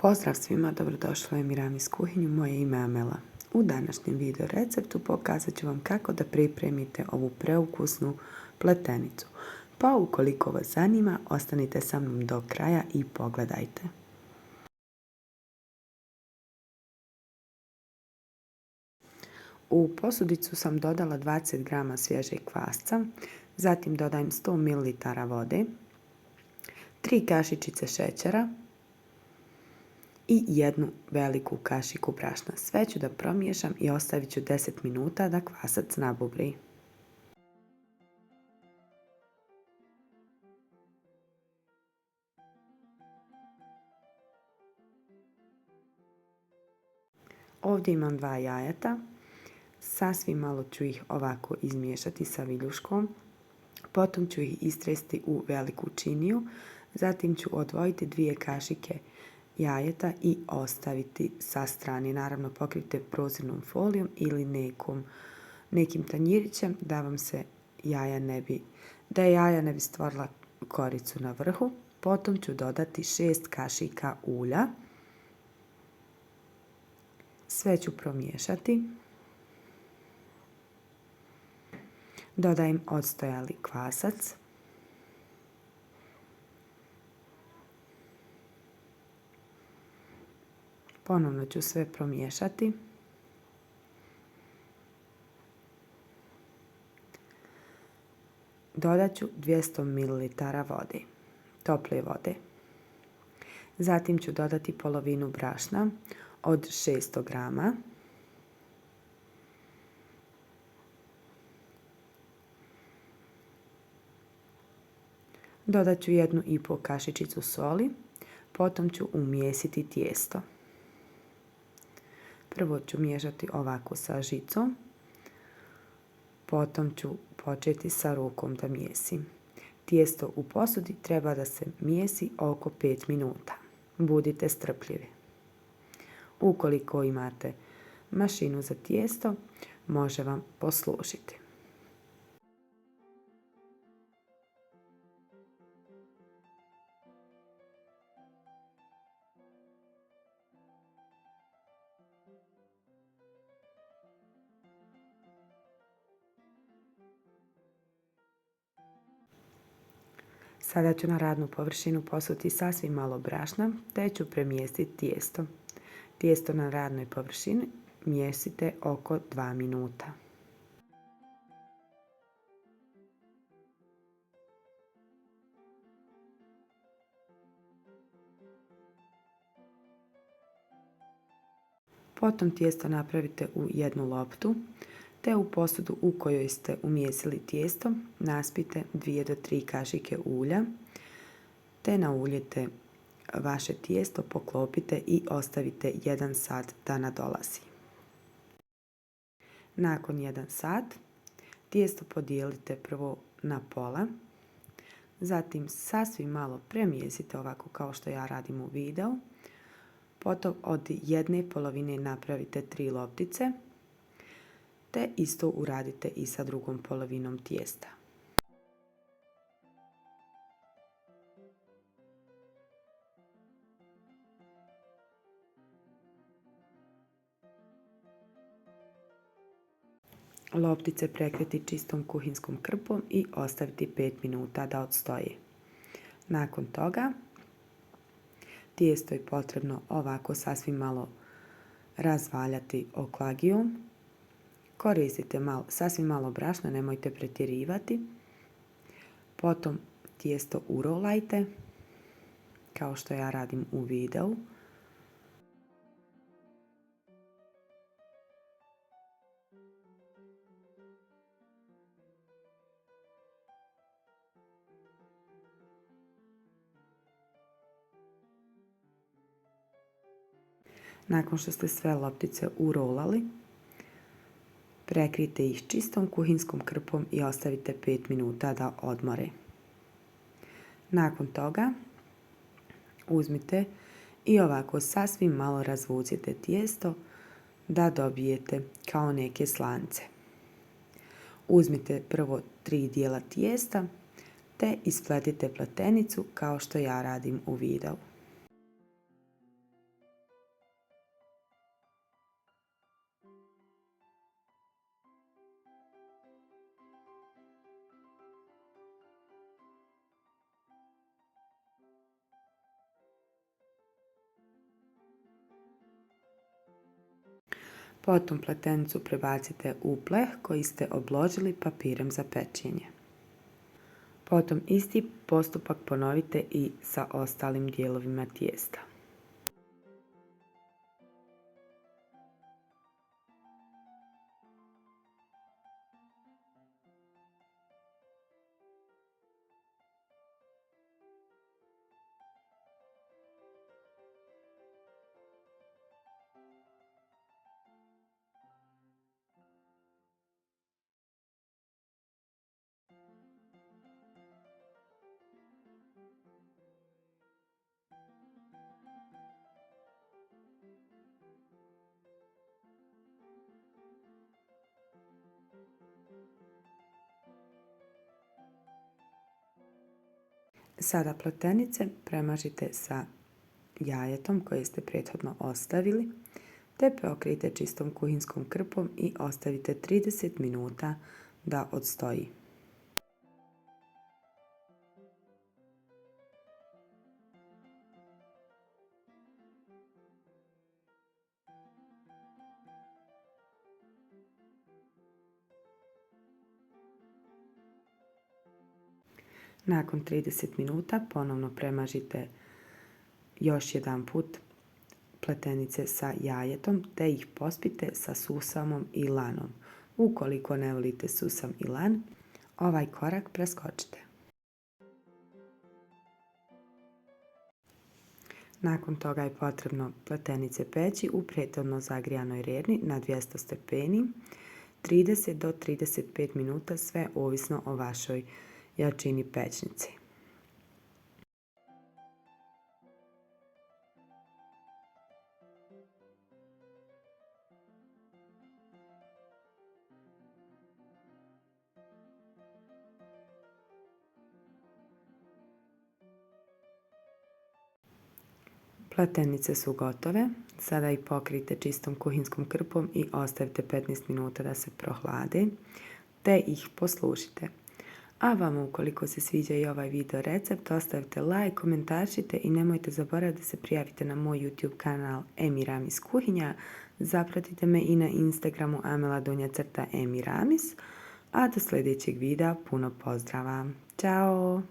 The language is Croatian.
Pozdrav svima, dobrodošli u Miramis kuhinju, moje ime je Amela. U današnjem video receptu pokazat ću vam kako da pripremite ovu preukusnu pletenicu. Pa ukoliko vas zanima, ostanite sa mnom do kraja i pogledajte. U posudicu sam dodala 20 g svježeg kvasca, zatim dodajem 100 ml vode, 3 kašičice šećera i jednu veliku kašiku brašna. Sve ću da promiješam i ostavit ću 10 minuta da kvasac nabubri. Ovdje imam 2 jajeta. Sasvim malo ću ih ovako izmiješati sa viljuškom. Potom ću ih istresti u veliku činiju. Zatim ću odvojiti 2 kašike jajeta i ostaviti sa strane. Naravno pokrite prozirnom folijom ili nekim tanjirićem da vam se jaja ne bi stvorila koricu na vrhu. Potom ću dodati 6 kašika ulja. Sve ću promiješati. Dodajem odstojali kvasac. Ponovno ću sve promiješati. Dodat ću 200 ml vode, tople vode. Zatim ću dodati polovinu brašna od 600 g. Dodat ću 1,5 kašičicu soli. Potom ću umjesiti tijesto. Prvo ću miješati ovako sa žicom. Potom ću početi sa rukom da mijesim. Tijesto u posudi treba da se mijesi oko 5 minuta. Budite strpljivi. Ukoliko imate mašinu za tijesto, može vam poslužiti. Sada ću na radnu površinu posuti sasvim malo brašna, te ću premjestiti tijesto. Tijesto na radnoj površini mjesite oko 2 minuta. Potom tijesto napravite u jednu loptu, te u posudu u kojoj ste umjesili tijesto naspite 2 do 3 kašike ulja, te nauljete vaše tijesto, poklopite i ostavite 1 sat da nadolazi. Nakon 1 sat tijesto podijelite prvo na pola, zatim sasvim malo premjesite ovako kao što ja radim u videu. Potom od jedne polovine napravite 3 loptice, te isto uradite i sa drugom polovinom tijesta. Loptice prekriti čistom kuhinskom krpom i ostaviti 5 minuta da odstoje. Nakon toga tijesto je potrebno ovako sasvim malo razvaljati oklagijom. Koristite sasvim malo brašna, nemojte pretjerivati. Potom tijesto urolajte, kao što ja radim u videu. Nakon što ste sve loptice urolali, prekrijte ih čistom kuhinskom krpom i ostavite 5 minuta da odmore. Nakon toga uzmite i ovako sasvim malo razvucite tijesto da dobijete kao neke slance. Uzmite prvo 3 dijela tijesta te ispletite pletenicu kao što ja radim u videu. Potom pletenicu prebacite u pleh koji ste obložili papirem za pečenje. Potom isti postupak ponovite i sa ostalim dijelovima tijesta. Sada pletenice premažite sa jajetom koje ste prethodno ostavili, te pokrijte čistom kuhinskom krpom i ostavite 30 minuta da odstoji. Nakon 30 minuta ponovno premažite još jedan put pletenice sa jajetom te ih pospite sa susamom i lanom. Ukoliko ne volite susam i lan, ovaj korak preskočite. Nakon toga je potrebno pletenice peći u prethodno zagrijanoj rerni na 200 stepeni 30 do 35 minuta, sve ovisno o vašoj jačini pećnice. Pletenice su gotove, sada ih pokrijte čistom kuhinskom krpom i ostavite 15 minuta da se prohlade, te ih poslužite. A vama ukoliko se sviđa i ovaj video recept, ostavite like, komentaršite i nemojte zaboraviti da se prijavite na moj YouTube kanal Emiramis kuhinja. Zapratite me i na Instagramu amela_emiramis. A do sljedećeg videa puno pozdrava. Ćao!